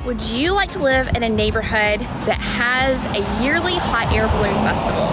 Would you like to live in a neighborhood that has a yearly hot air balloon festival?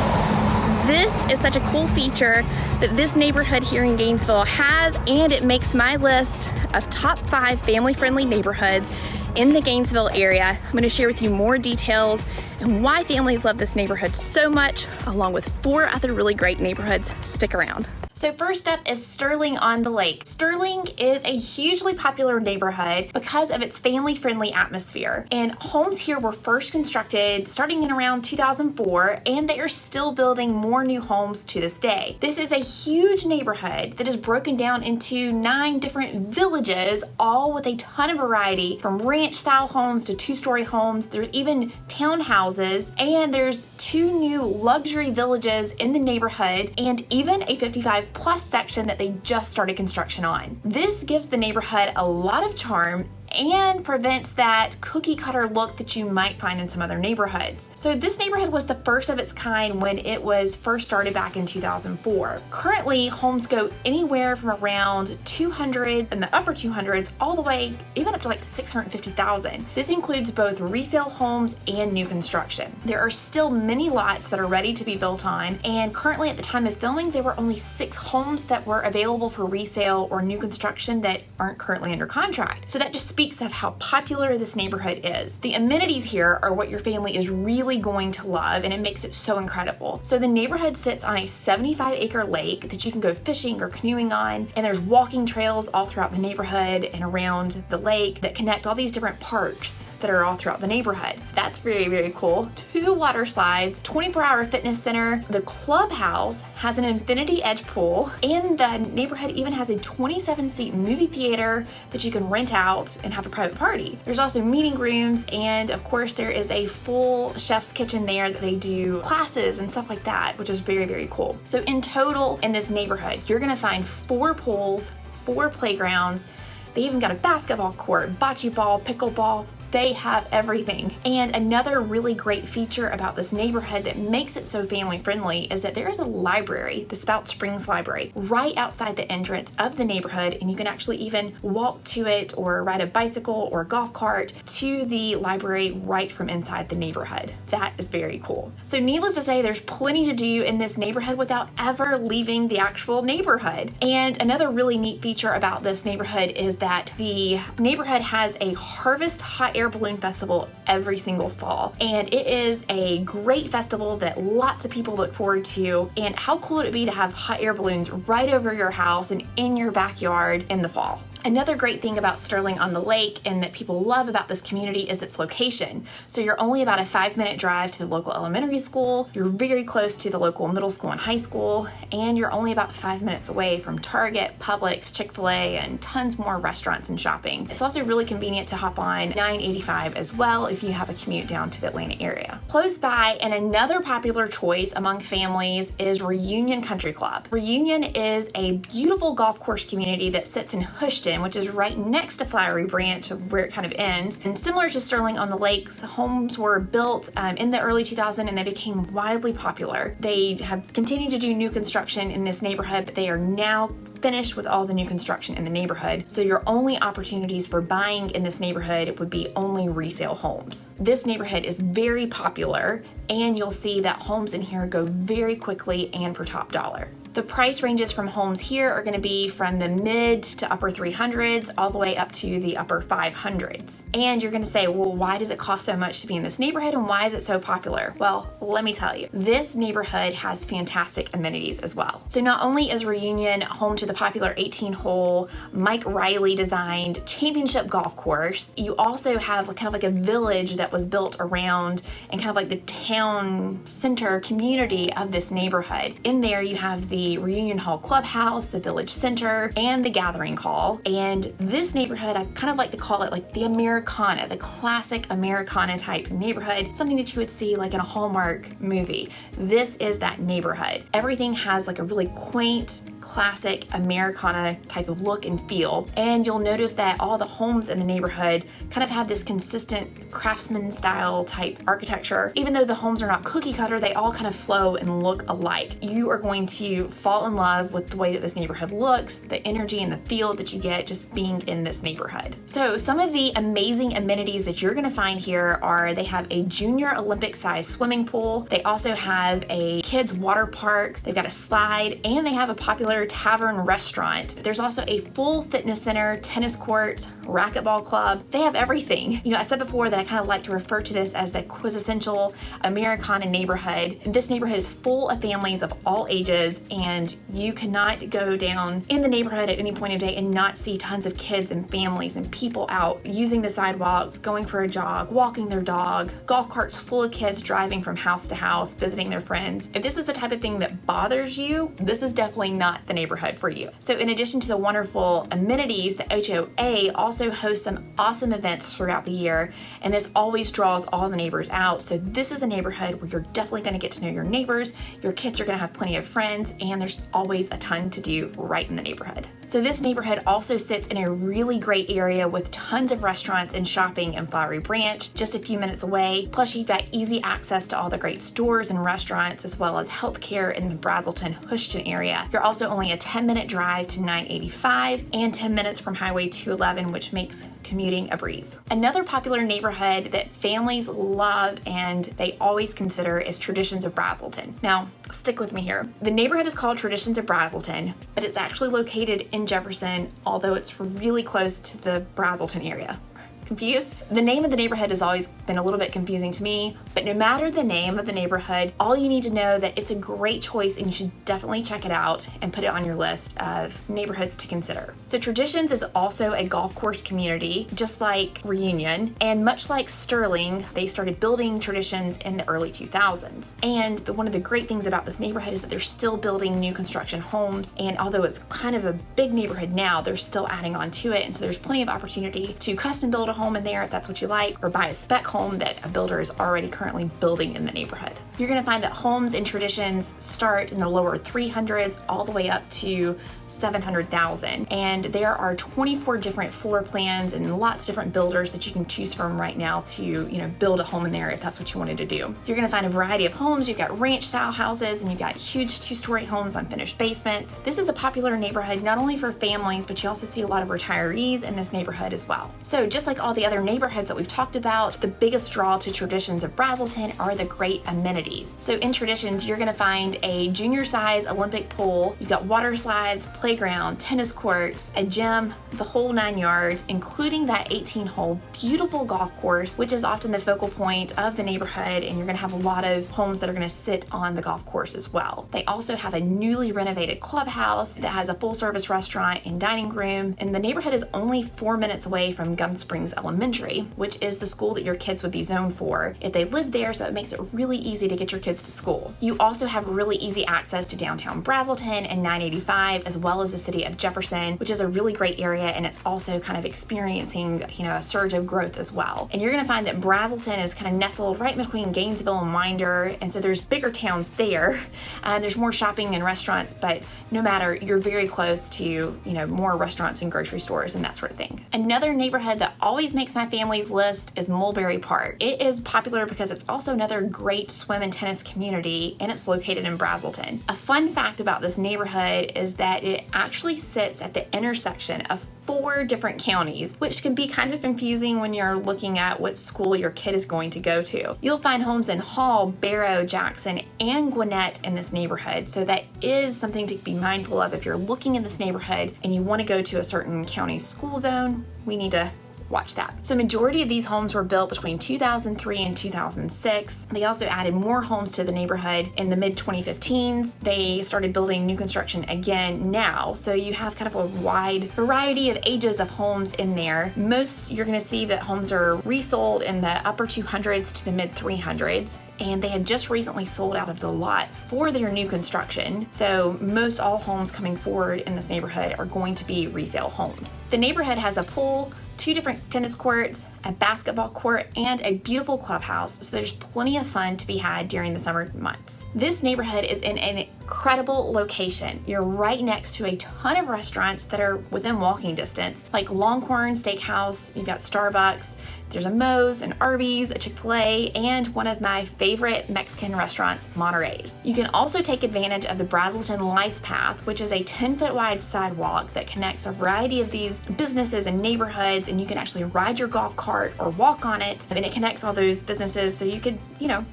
This is such a cool feature that this neighborhood here in Gainesville has, and it makes my list of top 5 family-friendly neighborhoods in the Gainesville area. I'm going to share with you more details and why families love this neighborhood so much, along with 4 other really great neighborhoods. Stick around. So first up is Sterling on the Lake. Sterling is a hugely popular neighborhood because of its family-friendly atmosphere. And homes here were first constructed starting in around 2004, and they are still building more new homes to this day. This is a huge neighborhood that is broken down into 9 different villages, all with a ton of variety, from ranch-style homes to 2-story homes. There's even townhouses, and there's 2 new luxury villages in the neighborhood, and even a 55 plus section that they just started construction on. This gives the neighborhood a lot of charm and prevents that cookie cutter look that you might find in some other neighborhoods. So this neighborhood was the first of its kind when it was first started back in 2004. Currently, homes go anywhere from around 200 in the upper 200s all the way even up to like 650,000. This includes both resale homes and new construction. There are still many lots that are ready to be built on, and currently at the time of filming, there were only 6 homes that were available for resale or new construction that aren't currently under contract. So that just speaks of how popular this neighborhood is. The amenities here are what your family is really going to love, and it makes it so incredible. So the neighborhood sits on a 75-acre lake that you can go fishing or canoeing on, and there's walking trails all throughout the neighborhood and around the lake that connect all these different parks that are all throughout the neighborhood. That's very, very cool. 2 water slides, 24-hour fitness center. The clubhouse has an infinity edge pool, and the neighborhood even has a 27-seat movie theater that you can rent out and have a private party. There's also meeting rooms, and of course there is a full chef's kitchen there that they do classes and stuff like that, which is very, very cool. So in total in this neighborhood, you're gonna find 4 pools, 4 playgrounds. They even got a basketball court, bocce ball, pickleball. They have everything. And another really great feature about this neighborhood that makes it so family friendly is that there is a library, the Spout Springs Library, right outside the entrance of the neighborhood, and you can actually even walk to it or ride a bicycle or a golf cart to the library right from inside the neighborhood. That is very cool. So needless to say, there's plenty to do in this neighborhood without ever leaving the actual neighborhood. And another really neat feature about this neighborhood is that the neighborhood has a Harvest Hot Air Balloon Festival every single fall, and it is a great festival that lots of people look forward to. And how cool would it be to have hot air balloons right over your house and in your backyard in the fall? Another great thing about Sterling on the Lake and that people love about this community is its location. So you're only about a 5-minute drive to the local elementary school, you're very close to the local middle school and high school, and you're only about 5 minutes away from Target, Publix, Chick-fil-A, and tons more restaurants and shopping. It's also really convenient to hop on 985 as well if you have a commute down to the Atlanta area. Close by, and another popular choice among families, is Reunion Country Club. Reunion is a beautiful golf course community that sits in Houston, which is right next to Flowery Branch where it kind of ends. And similar to Sterling on the Lakes, homes were built in the early 2000s, and they became wildly popular. They have continued to do new construction in this neighborhood, but they are now finished with all the new construction in the neighborhood. So your only opportunities for buying in this neighborhood would be only resale homes. This neighborhood is very popular, and you'll see that homes in here go very quickly and for top dollar. The price ranges from homes here are going to be from the mid to upper 300s all the way up to the upper 500s. And you're going to say, well, why does it cost so much to be in this neighborhood, and why is it so popular? Well, let me tell you, this neighborhood has fantastic amenities as well. So not only is Reunion home to the popular 18-hole Mike Riley designed championship golf course, you also have kind of like a village that was built around and kind of like the town center community of this neighborhood. In there you have the Reunion Hall Clubhouse, the Village Center, and the Gathering Hall. And this neighborhood, I kind of like to call it like the Americana, the classic Americana type neighborhood, something that you would see like in a Hallmark movie. This is that neighborhood. Everything has like a really quaint, classic Americana type of look and feel. And you'll notice that all the homes in the neighborhood kind of have this consistent craftsman style type architecture. Even though the homes are not cookie cutter, they all kind of flow and look alike. You are going to fall in love with the way that this neighborhood looks, the energy and the feel that you get just being in this neighborhood. So some of the amazing amenities that you're gonna find here are they have a junior Olympic size swimming pool. They also have a kids water park. They've got a slide, and they have a popular tavern restaurant. There's also a full fitness center, tennis court, racquetball club. They have everything. You know, I said before that I kind of like to refer to this as the quintessential Americana neighborhood. This neighborhood is full of families of all ages, and you cannot go down in the neighborhood at any point of day and not see tons of kids and families and people out using the sidewalks, going for a jog, walking their dog, golf carts full of kids driving from house to house, visiting their friends. If this is the type of thing that bothers you, this is definitely not the neighborhood for you. So in addition to the wonderful amenities, the HOA also hosts some awesome events throughout the year, and this always draws all the neighbors out. So this is a neighborhood where you're definitely going to get to know your neighbors, your kids are going to have plenty of friends, and there's always a ton to do right in the neighborhood. So this neighborhood also sits in a really great area with tons of restaurants and shopping in Flowery Branch, just a few minutes away. Plus you've got easy access to all the great stores and restaurants, as well as healthcare in the Braselton, Houston area. You're also only a 10-minute drive to 985 and 10 minutes from Highway 211, which makes commuting a breeze. Another popular neighborhood that families love and they always consider is Traditions of Braselton. Now, stick with me here. The neighborhood is called Traditions of Braselton, but it's actually located in Jefferson, although it's really close to the Braselton area. Confused? The name of the neighborhood has always been a little bit confusing to me, but no matter the name of the neighborhood, all you need to know that it's a great choice and you should definitely check it out and put it on your list of neighborhoods to consider. So Traditions is also a golf course community, just like Reunion, and much like Sterling, they started building Traditions in the early 2000s. And one of the great things about this neighborhood is that they're still building new construction homes, and although it's kind of a big neighborhood now, they're still adding on to it, and so there's plenty of opportunity to custom build a home in there if that's what you like, or buy a spec home that a builder is already currently building in the neighborhood. You're going to find that homes in Traditions start in the lower 300s all the way up to 700,000, and there are 24 different floor plans and lots of different builders that you can choose from right now to, you know, build a home in there if that's what you wanted to do. You're going to find a variety of homes. You've got ranch style houses, and you've got huge 2-story homes on finished basements. This is a popular neighborhood not only for families, but you also see a lot of retirees in this neighborhood as well. So just like all the other neighborhoods that we've talked about, the biggest draw to Traditions of Braselton are the great amenities. So in Traditions, you're going to find a junior size Olympic pool. You've got water slides, playground, tennis courts, a gym, the whole 9 yards, including that 18-hole beautiful golf course, which is often the focal point of the neighborhood, and you're going to have a lot of homes that are going to sit on the golf course as well. They also have a newly renovated clubhouse that has a full-service restaurant and dining room, and the neighborhood is only 4 minutes away from Gum Springs Elementary, which is the school that your kids would be zoned for if they live there, so it makes it really easy to get your kids to school. You also have really easy access to downtown Braselton and 985, as well as the city of Jefferson, which is a really great area, and it's also kind of experiencing, you know, a surge of growth as well. And you're going to find that Braselton is kind of nestled right between Gainesville and Winder, and so there's bigger towns there, and there's more shopping and restaurants, but no matter, you're very close to, you know, more restaurants and grocery stores and that sort of thing. Another neighborhood that always makes my family's list is Mulberry Park. It is popular because it's also another great swim and tennis community, and it's located in Braselton. A fun fact about this neighborhood is that it actually sits at the intersection of 4 different counties, which can be kind of confusing when you're looking at what school your kid is going to go to. You'll find homes in Hall, Barrow, Jackson, and Gwinnett in this neighborhood, so that is something to be mindful of if you're looking in this neighborhood and you want to go to a certain county school zone. We need to watch that. So majority of these homes were built between 2003 and 2006. They also added more homes to the neighborhood in the mid 2015s. They started building new construction again now. So you have kind of a wide variety of ages of homes in there. Most, you're going to see that homes are resold in the upper 200s to the mid 300s. And they have just recently sold out of the lots for their new construction. So most all homes coming forward in this neighborhood are going to be resale homes. The neighborhood has a pool, 2 different tennis courts, a basketball court, and a beautiful clubhouse, so there's plenty of fun to be had during the summer months. This neighborhood is in an incredible location. You're right next to a ton of restaurants that are within walking distance, like Longhorn Steakhouse, you've got Starbucks, There's a Moe's, an Arby's, a Chick-fil-A, and one of my favorite Mexican restaurants, Monterey's. You can also take advantage of the Braselton Life Path, which is a 10-foot wide sidewalk that connects a variety of these businesses and neighborhoods, and you can actually ride your golf cart or walk on it, and it connects all those businesses so you could,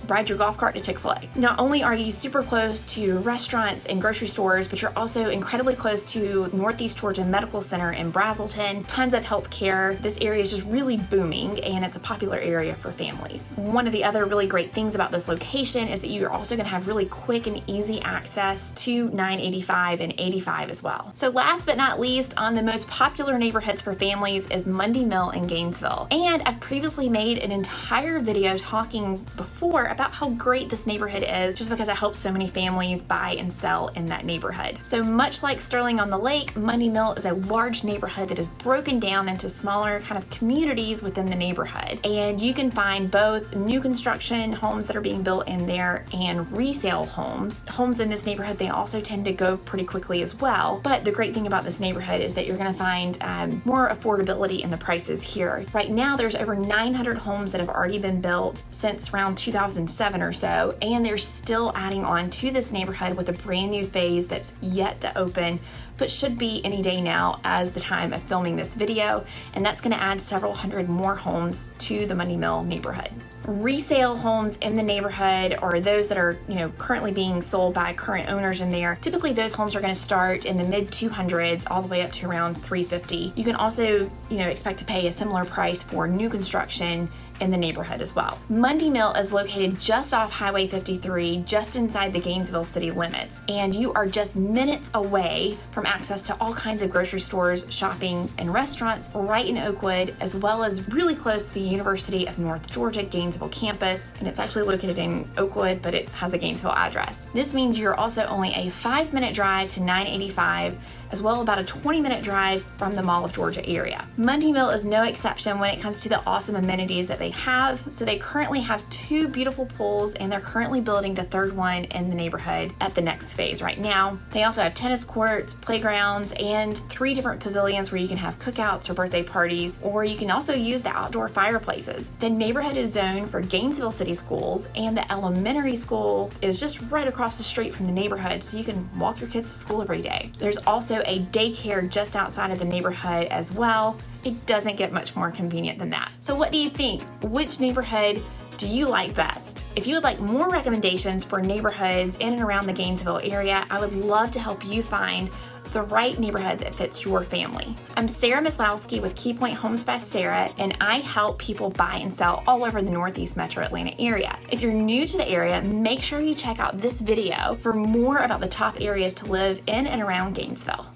ride your golf cart to Chick-fil-A. Not only are you super close to restaurants and grocery stores, but you're also incredibly close to Northeast Georgia Medical Center in Braselton, tons of healthcare. This area is just really booming, and it's a popular area for families. One of the other really great things about this location is that you're also going to have really quick and easy access to 985 and 85 as well. So last but not least, on the most popular neighborhoods for families is Mundy Mill in Gainesville. And I've previously made an entire video talking before about how great this neighborhood is, just because it helps so many families buy and sell in that neighborhood. So much like Sterling on the Lake, Mundy Mill is a large neighborhood that is broken down into smaller kind of communities within the neighborhood. And you can find both new construction homes that are being built in there and resale homes. Homes in this neighborhood, they also tend to go pretty quickly as well. But the great thing about this neighborhood is that you're going to find more affordability in the prices here. Right now, there's over 900 homes that have already been built since around 2007 or so, and they're still adding on to this neighborhood with a brand new phase that's yet to open, but should be any day now as the time of filming this video, and that's going to add several hundred more homes to the Mundy Mill neighborhood. Resale homes in the neighborhood, or those that are currently being sold by current owners in there, typically those homes are going to start in the mid 200s all the way up to around 350. You can also expect to pay a similar price for new construction in the neighborhood as well. Mundy Mill is located just off Highway 53, just inside the Gainesville city limits, and you are just minutes away from access to all kinds of grocery stores, shopping, and restaurants right in Oakwood, as well as really close to the University of North Georgia Gainesville campus, and it's actually located in Oakwood, but it has a Gainesville address. This means you're also only a 5-minute drive to 985, as well about a 20-minute drive from the Mall of Georgia area. Mundy Mill is no exception when it comes to the awesome amenities that they have. So they currently have 2 beautiful pools, and they're currently building the 3rd one in the neighborhood at the next phase right now. They also have tennis courts, playgrounds, and 3 different pavilions where you can have cookouts or birthday parties, or you can also use the outdoor fireplaces. The neighborhood is zoned for Gainesville City Schools, and the elementary school is just right across the street from the neighborhood, so you can walk your kids to school every day. There's also a daycare just outside of the neighborhood as well. It doesn't get much more convenient than that. So what do you think? Which neighborhood do you like best? If you would like more recommendations for neighborhoods in and around the Gainesville area, I would love to help you find the right neighborhood that fits your family. I'm Sarah Maslowski with KeyPoint Homes by Sarah, and I help people buy and sell all over the Northeast Metro Atlanta area. If you're new to the area, make sure you check out this video for more about the top areas to live in and around Gainesville.